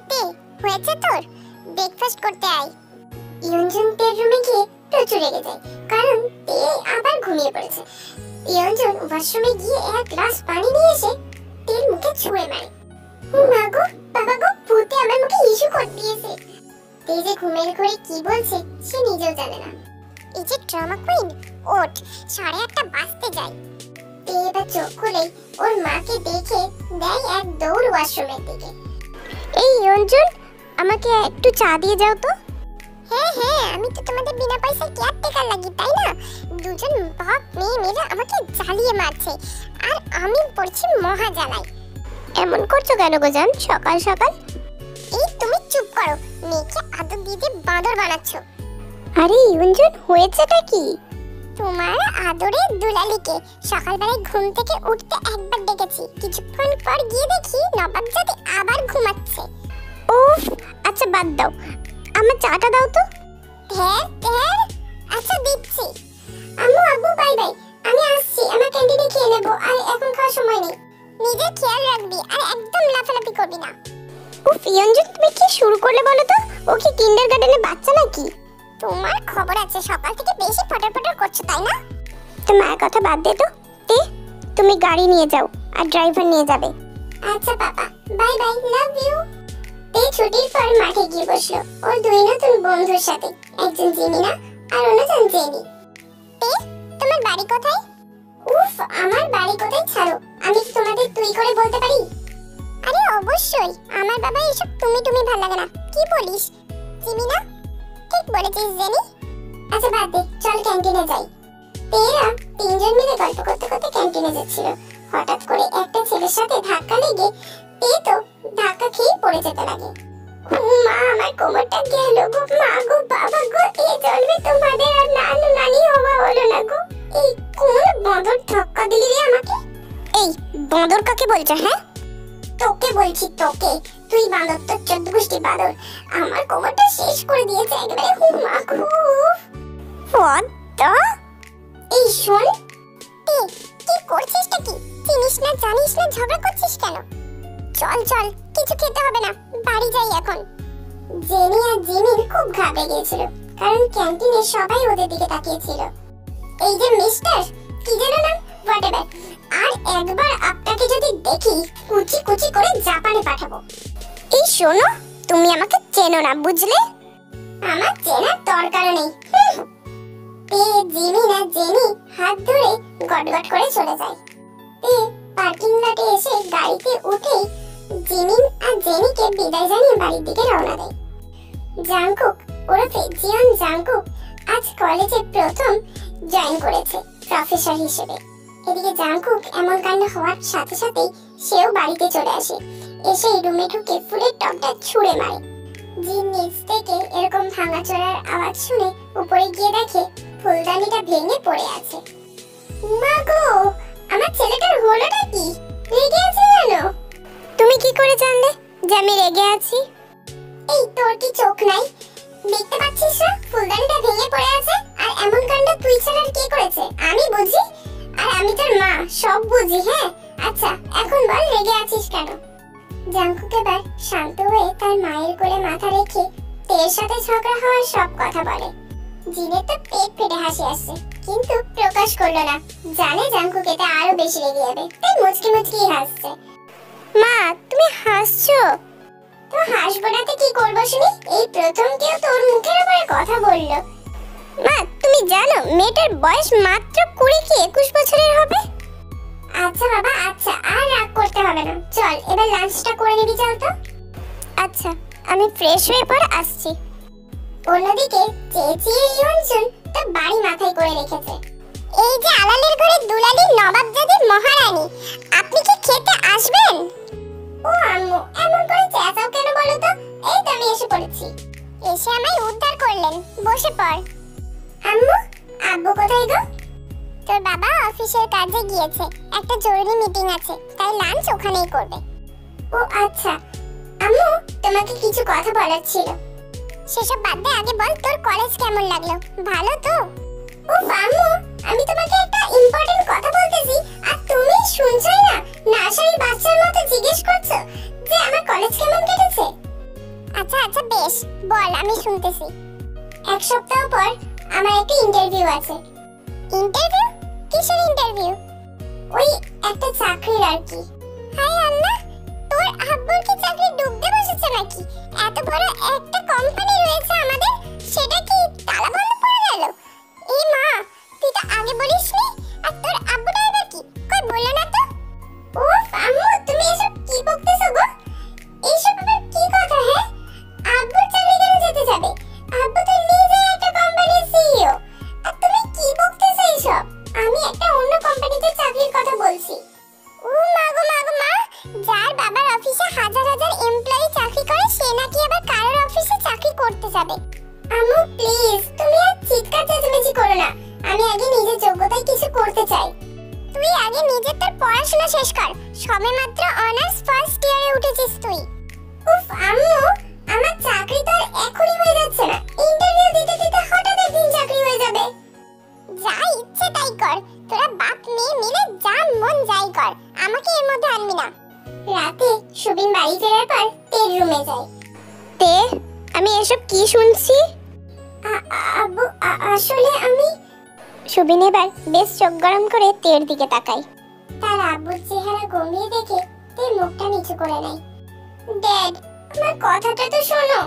তে হয়েছে তোর? ব্রেকফাস্ট করতে আয়। ইয়ঞ্জন তের রুমে গিয়ে প্রচুর রেগে যায়, কারণ তে আবার ঘুমিয়ে পড়েছে। ইয়ঞ্জন ওয়াশরুমে গিয়ে এক গ্লাস পানি নিয়ে এসে তের মুখে ছুঁড়ে মারে। মা গো, বাবা গো, ভূতে আমার মুখে ইস্যু করে দিয়েছে। তে যে ঘুমের ঘরে কি বলছে সে নিজেও জানে না। এই যে ড্রামা কুইন, ওঠ, 8:30 বাজতে যায়। তে এবার চোখ খুলেই ওর মাকে দেখে দেয় এক দৌড় ওয়াশরুমের দিকে। এই ইয়ঞ্জন, আমাকে একটু চা দিয়ে যাও তো। হ্যাঁ হ্যাঁ, আমি তো তোমাদের বিনা পয়সায় কেয়ারটেকার লাগি, তাই না? দুজন বাপ মেয়ে মেয়েরা আমাকে জ্বালিয়ে মারছে, আর আমি পড়ছি মহা জ্বালায়। এমন করছো কেন গো জান, সকাল সকাল? এই তুমি চুপ করো, মেয়েকে আদর দিয়ে দিয়ে বাঁদর বানাচ্ছো। আরে ইয়ঞ্জন, হয়েছেটা কি? তোমার আদরে দুলালিকে সকালবেলায় ঘুম থেকে উঠতে একবার ডেকেছি, কিছুক্ষণ পর গিয়ে দেখি নবাবজাদি আবার ঘুমাচ্ছে। উফ, আচ্ছা বাদ দাও, আমার চাটা দাও তো। হ্যাঁ হ্যাঁ, আচ্ছা দিচ্ছি। আম্মু আব্বু বাই বাই, আমি আসছি, আমার ক্যান্টিনে খেয়ে নেব, আর এখন খাওয়ার সময় নেই। নিজের খেয়াল রাখবি আর একদম লাফালাফি করবি না। উফ ইয়ঞ্জন, তুমি কি শুরু করলে বলো তো? ও কি কিন্ডারগার্টেনে বাচ্চা নাকি? তোমার খবর আছে, সকাল থেকে বেশি ফটাফট করছো, তাই না? তোমার কথা বাদ দে তো। তে, তুমি গাড়ি নিয়ে যাও আর ড্রাইভার নিয়ে যাবে। আচ্ছা বাবা, বাই বাই, লাভ ইউ। তে ছুটির পর মাঠে গিয়ে বসলো ওর দুই নতুন বন্ধুর সাথে, একজন জিমিনা আর অন্যজন জেনি। তে, তোমার বাড়ি কোথায়? উফ, আমার বাড়ি কোথায় ছাড়ো, আমি কি তোমাদের তুই করে বলতে পারি? আরে অবশ্যই, আমার বাবা এসব তুমি ভালো লাগে না। কি বলিস জিমিনা? ঠিক বলেছিস জেনি। আচ্ছা বাদ দে, চল ক্যান্টিনে যাই। তেরা তিনজন মিলে গল্প করতে করতে ক্যান্টিনে যাচ্ছিল। হঠাৎ করে একটা ছেলের সাথে ধাক্কা লেগে তে তো ধাক্কা খেয়ে পড়ে যেতে লাগে। মা, আমার কোমরটা গেল গো, মা গো, বাবা গো, এই জন্মে তোমাদের আর নানু নানি হওয়া হলো না গো। এই কোন বাঁদর ধাক্কা দিলি রে আমাকে? এই বাঁদর কাকে বলছো? হ্যাঁ তোকে বলছি, তোকে। তুই বাঁদর তো 14 গোষ্ঠী বাঁদর। আমার কোমরটা শেষ করে দিয়েছে একেবারে। মা গো, হোয়াট দ্য? এই শোন, কি করছিসটা কি? চিনিস না জানিস না, ঝগড়া করছিস কেন? চল চল, কিছু খেতে হবে না, বাড়ি যাই এখন। জেনি আর জিমিন খুব ঘাবড়ে গিয়েছিল, কারণ ক্যান্টিনে সবাই ওদের দিকে তাকিয়েছিল। এই যে মিস্টার কি যেন নাম, হোয়াটএভার, আর একবার আপনাকে যদি দেখি কুচি কুচি করে জাপানে পাঠাবো। এই শোনো, তুমি আমাকে চেনো না, বুঝলে? আমার চেনার দরকার নেই। জিমিন আর জেনি হাত ধরে গটগট করে চলে যায়। পার্কিং লটে এসে গাড়িতে উঠেই জিমিন আর জেনিকে বিদায় জানিয়ে বাড়ির দিকে রওনা দেয়। জাংকুক ওরফে জিয়ন জাংকুক আজ কলেজে প্রথম জয়েন করেছে প্রফেসর হিসেবে। এদিকে জাংকুক এমন কাণ্ড হওয়ার সাথে সাথেই সেও বাড়িতে চলে আসে। এসে রুমে ঢুকে ফুলের টবটা ছুঁড়ে মারে। জিন নিচ থেকে এরকম ভাঙাচোরার আওয়াজ শুনে উপরে গিয়ে দেখে ফুলদানিটা ভেঙে পড়ে আছে। মা গো, আমার ছেলেটার হলোটা কি? রেগে আছে জানো? তুমি কি করে জানলে যে আমি রেগে আছি? এই তোর কি চোখ নাই? দেখতে পাচ্ছিস না ফুলদানিটা ভেঙে পড়ে আছে? আর এমন কাণ্ড তুই ছাড়া আর কে করেছে? আমি বুঝি, আর আমি তোর মা, সব বুঝি। হ্যাঁ আচ্ছা, এখন বল রেগে আছিস কেন? জাংকুক এবার শান্ত হয়ে তার মায়ের কোলে মাথা রেখে তের সাথে ঝগড়া হওয়ার সব কথা বলে। জিনের তো পেট ফেটে হাসি আসছে, কিন্তু প্রকাশ করলো না, জানে জাংকুক এতে আরো বেশি রেগে যাবে, তাই মুচকি মুচকি হাসছে। মা, তুমি হাসছো? তো হাসবো না তো কি করবো শুনি? এই প্রথম কেউ তোর মুখের উপরে কথা বললো। মা, তুমি জানো মেয়েটার বয়স মাত্র 20 কি 21 বছরের হবে। আচ্ছা বাবা, আচ্ছা, আর রাগ করতে হবে না, চল এবার লাঞ্চটা করে নিবি, চল তো। আচ্ছা, আমি ফ্রেশ হয়ে পরে আসছি। অন্যদিকে চেঁচিয়ে ইয়ঞ্জন তার বাড়ি মাথায় করে রেখেছে। এই যে আলালের ঘরে দুলালি নবাবজাদি মহারানী, আপনি কি খেতে আসবেন? ও আম্মু, এমন করে চেঁচাও কেন বলো তো? এই তো আমি এসে পড়েছি। এসে আমায় উদ্ধার করলেন, বসে পড়। আম্মু, আব্বু কোথায় গো? তোর বাবা অফিসের কাজে গিয়েছে, একটা জরুরি মিটিং আছে, তাই লাঞ্চ ওখানেই করবে। ও আচ্ছা। আম্মু, তোমাকে কিছু কথা বলার ছিল। সেসব বাদ দে, আগে বল তোর কলেজ কেমন লাগলো? ভালো তো? ও আম্মু, আমি তোমাকে একটা ইম্পর্টেন্ট কথা বলতেছি, আর তুমি শুনছই না, নার্সারির বাচ্চার মতো জিজ্ঞেস করছো যে আমার কলেজ কেমন কেটেছে। বেশ, বল, আমি শুনতেছি। এক সপ্তাহ পর আমার একটা ইন্টারভিউ আছে। ইন্টারভিউ? কিসের ইন্টারভিউ? ওই একটা চাকরির আর কি। হায় আল্লাহ, তোর আব্বুর কি চাকরি ডুবতে বসেছে নাকি? এত বড় একটা কোম্পানি রয়েছে আমাদের, সেটা কি তালা বন্ধ পড়ে গেল? এই মা, তুই তো আগে বলিসনি। আর তোর আব্বুটা এবার কি কই বললো না তো? উফ আম্মু, তুমি এসব কি বকতেছো গো? এইসব আবার কি কথা? হ্যাঁ, আব্বুর চাকরি কেন যেতে যাবে? আব্বু তো নিজে একটা কোম্পানির সিইও। আর তুমি কি বকতেছো এইসব? আমি একটা অন্য কোম্পানিতে চাকরির কথা বলছি। ও মা গো মা গো মা, যার বাবার অফিসে হাজার হাজার এমপ্লয়ি চাকরি করে, সে নাকি আবার কারোর অফিসে চাকরি করতে যাবে। আম্মু প্লিজ, তুমি আর চিৎকার চেঁচামেচি করো না। আমি আগে নিজের যোগ্যতায় কিছু করতে চাই। তুই আগে নিজের তোর পড়াশোনা শেষ কর। সবেমাত্র অনার্স ফার্স্ট ইয়ারে উঠেছিস তুই। উফ আম্মু, আমার চাকরি তো আর এখনই হয়ে যাচ্ছে না। ইন্টারভিউ দিতে দিতে হঠাৎ একদিন চাকরি হয়ে যাবে। যা ইচ্ছে তাই কর, তোরা বাপ মেয়ে মিলে যা মন যাই কর, আমাকে এর মধ্যে আনবি না। রাতে সুবিন বাড়ি ফেরার পর তের রুমে যায়। তে, আমি এসব কি শুনছি? আব্বু, আসলে আমি। সুবিন এবার বেশ চোখ গরম করে তের দিকে তাকায়। তার আব্বুর চেহারা গম্ভীর দেখে তে মুখটা নিচু করে নেয়। ড্যাড, আমার কথাটা তো শোনো।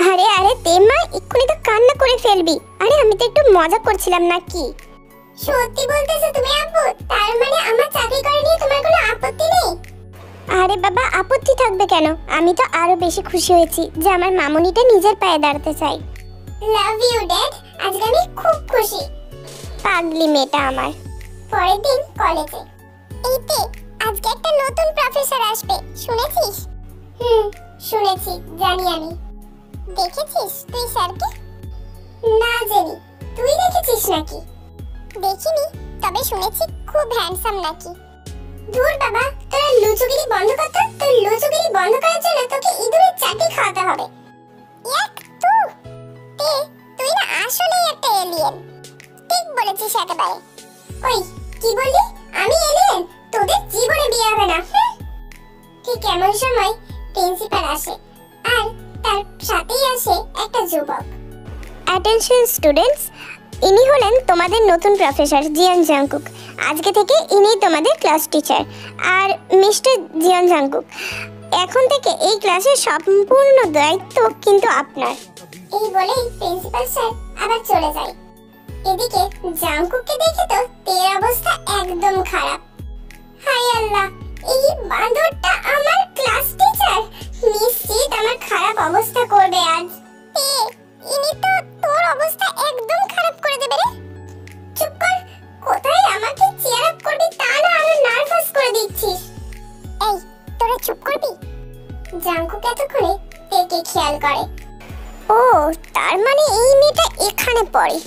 আরে আরে তে মা, এক্ষুনি তো কান্না করে ফেলবি। আরে আমি তো একটু মজা করছিলাম নাকি? সত্যি বলতেছো তুমি আব্বু? তার মানে আমার চাকরি করে নিয়ে তোমার কোনো আপত্তি নেই? আরে বাবা, আপত্তি থাকবে কেন? আমি তো আরো বেশি খুশি হয়েছি যে আমার মামুনিটা নিজের পায়ে দাঁড়াতে চাই। লাভ ইউ ড্যাড, আজকে আমি খুব খুশি। পাগলি মেয়েটা আমার। পরের দিন কলেজে। এইতে আজকে একটা নতুন প্রফেসর আসবে, শুনেছিস? শুনেছি, জানি আমি। দেখেছিস তুই স্যারকে? না জানি, তুই দেখেছিস নাকি? দেখিনি, তবে শুনেছি খুব হ্যান্ডসাম নাকি। দূর বাবা, তোরা লুচুগিরি বন্ধ কর তো। তোর লুচুগিরি বন্ধ করার জন্য তোকে ইঁদুরের চাকরি খাওয়াতে হবে। এক তুই না আসলেই একটা এলিয়েন। ঠিক বলেছিস একেবারে। ওই কি বললি? আমি এলিয়েন? তোদের জীবনে বিয়ে হবে না। ঠিক এমন সময় প্রিন্সিপাল আসে, আর তার সাথেই আসে একটা যুবক। অ্যাটেনশন স্টুডেন্টস, ইনি হলেন তোমাদের নতুন প্রফেসর জিয়ান জাংকুক। আজকে থেকে ইনি তোমাদের ক্লাস টিচার। আর মিস্টার জিয়ান জাংকুক, এখন থেকে এই ক্লাসের সম্পূর্ণ দায়িত্ব কিন্তু আপনার। এই বলেই প্রিন্সিপাল স্যার আবার চলে যায়। এদিকে জাংকুককে দেখে তো তের অবস্থা একদম খারাপ। হায় আল্লাহ, এই বাঁদরটা আমার ক্লাস টিচার, নিশ্চিত আমার খারাপ অবস্থা করবে আজ। ইনি তো তোর অবস্থা একদম খারাপ করে দেবে রে। চুপ কর, কোথায় আমাকে চিয়ার আপ করবি তা না আরো নার্ভাস করে দিচ্ছিস। এই, তোরা চুপ করবি? জাংকুক এতক্ষণে তেকে খেয়াল করে। ও, তার মানে এই মেয়েটা এখানে পড়ে।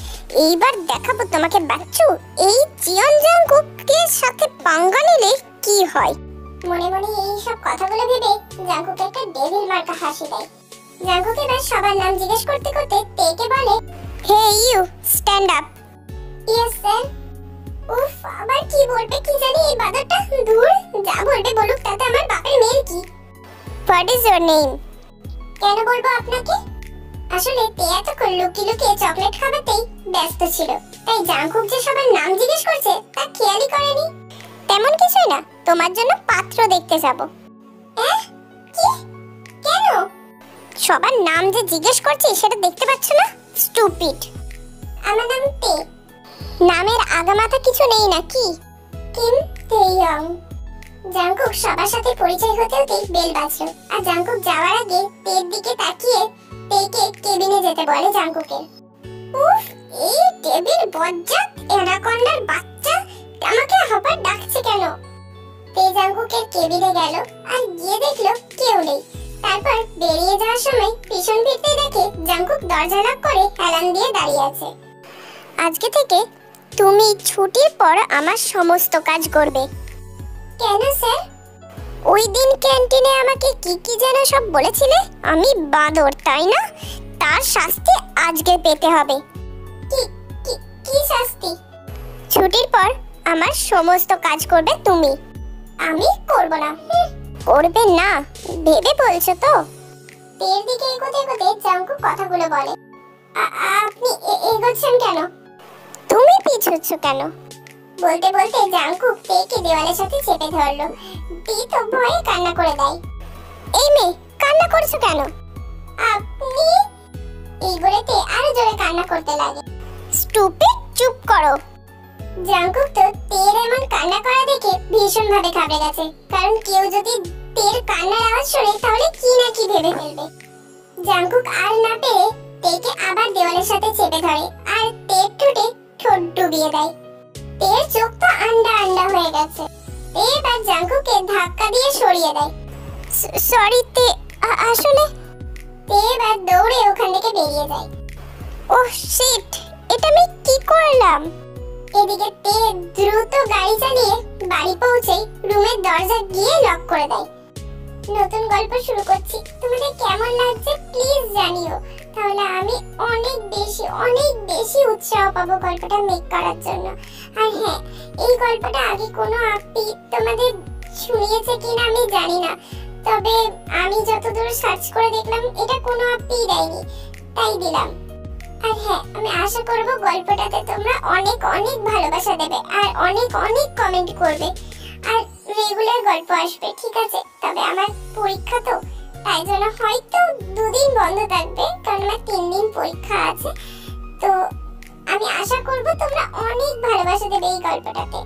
এইবার দেখাবো তোমাকে বাচ্চু, এই জিয়ান জাংকুকের সাথে পাঙ্গা নিলে কি হয়। মনে মনে এই সব কথাগুলো ভেবে জাংকুক একটা ডেভিল মার্কা হাসি দেয়। জাংকুক এবার সবার নাম জিজ্ঞেস করতে করতে তেকে বলে, hey you, stand up. Yes sir. উফ, আবার কি বলবে কি জানি এই বাদরটা। দূর, যা বলবে বলুক, তাতে আমার বাপের মেয়ের কি। What is your name? কেন বলবো আপনাকে? আসলে তে এতক্ষণ লুকিয়ে লুকিয়ে চকলেট খাওয়াতেই ব্যস্ত ছিল, তাই জাংকুক যে সবার নাম জিজ্ঞেস করছে তা খেয়ালই করেনি। তেমন কিছুই না, তোমার জন্য পাত্র দেখতে যাব। কি? কেন? সবার নাম যে জিজ্ঞেস করছি সেটা দেখতে পাচ্ছ না? স্টুপিড। আমার নাম তে। নামের আগামাথা কিছু নেই নাকি? কিম তেইয়ং। জাংকুক সবার সাথে পরিচয় হতে হতেই বেল বাজলো, আর জাংকুক যাওয়ার আগে তের দিকে তাকিয়ে তেকে কেবিনে যেতে বলে জাংকুকের। উফ, এই টেবিল বজ্জাত অ্যানাকন্ডার বাচ্চা আমাকে আবার ডাকছে কেন? তে জাংকুকের কেবিনে গেল আর গিয়ে দেখলো কেউ নেই। তারপর বেরিয়ে যাওয়ার সময় পিছন ফিরতে দেখে জাংকুক দরজা লক করে হেলান দিয়ে দাঁড়িয়ে আছে। আজকে থেকে তুমি ছুটির পর আমার সমস্ত কাজ করবে। কেন স্যার? ওই দিন ক্যান্টিনে আমাকে কি কি যেন সব বলেছিলে, আমি বাঁদর তাই না? তার শাস্তি আজকে পেতে হবে। কি কি কি শাস্তি? ছুটির পর আমার সমস্ত কাজ করবে তুমি। আমি করব না। করবে না ভেবে বলছো তো? তের দিকে এগোতে এগোতে জাঙ্কুক কথাগুলো বলে। আপনি এগোচ্ছেন কেন? তুমি পিছুচ্ছ কেন? বলতে বলতে জাঙ্কুক তেকে দেওয়ালের সাথে চেপে ধরলো। তে তো ভয়ে কান্না করে দেয়। এই মেয়ে, কান্না করছো কেন? আপনি, এই বলে তে আরো জোরে কান্না করতে লাগে। স্টুপিড, চুপ করো। জাঙ্কুক তো তের এমন কান্না করা দেখে ভীষণ ভাবে ঘাবড়ে গেছে, কারণ কেউ যদি তের কান্নার আওয়াজ শুনে তাহলে কি না কি ভেবে ফেলবে। জাঙ্কুক আর না পেরে তেকে আবার দেওয়ালের সাথে চেপে ধরে আর তের ঠোঁটে ঠোঁট ডুবিয়ে দেয়। তের চোখ তো আন্ডা আন্ডা হয়ে গেছে। তে এবার জাঙ্কুককে ধাক্কা দিয়ে সরিয়ে দেয়। সরি তে, আসলে। তে এবার দৌড়ে ওখান থেকে বেরিয়ে যায়। ওহ শিট, এটা আমি কি করলাম? এদিকে তে দ্রুত গাড়ি চালিয়ে বাড়ি পৌঁছে রুমের দরজা গিয়ে লক করে দেয়। নতুন গল্প শুরু করছি, তোমাদের কেমন লাগছে প্লিজ জানিও, তাহলে আমি অনেক বেশি উৎসাহ পাবো গল্পটা মেক করার জন্য। আর হ্যাঁ, এই গল্পটা আগে কোনো আপি তোমাদের শুনিয়েছে কিনা আমি জানি না, তবে আমি যতদূর সার্চ করে দেখলাম এটা কোনো আপি দেয়নি, তাই দিলাম। আর হ্যাঁ, আমি আশা করব গল্পটাতে তোমরা অনেক ভালোবাসা দেবে আর অনেক কমেন্ট করবে আর রেগুলার গল্প আসবে, ঠিক আছে? তবে আমার পরীক্ষা তো, তাই জন্য হয়তো 2 দিন বন্ধ থাকবে, কারণ আমার 3 দিন পরীক্ষা আছে। তো আমি আশা করব তোমরা অনেক ভালোবাসা দেবে এই গল্পটাতে।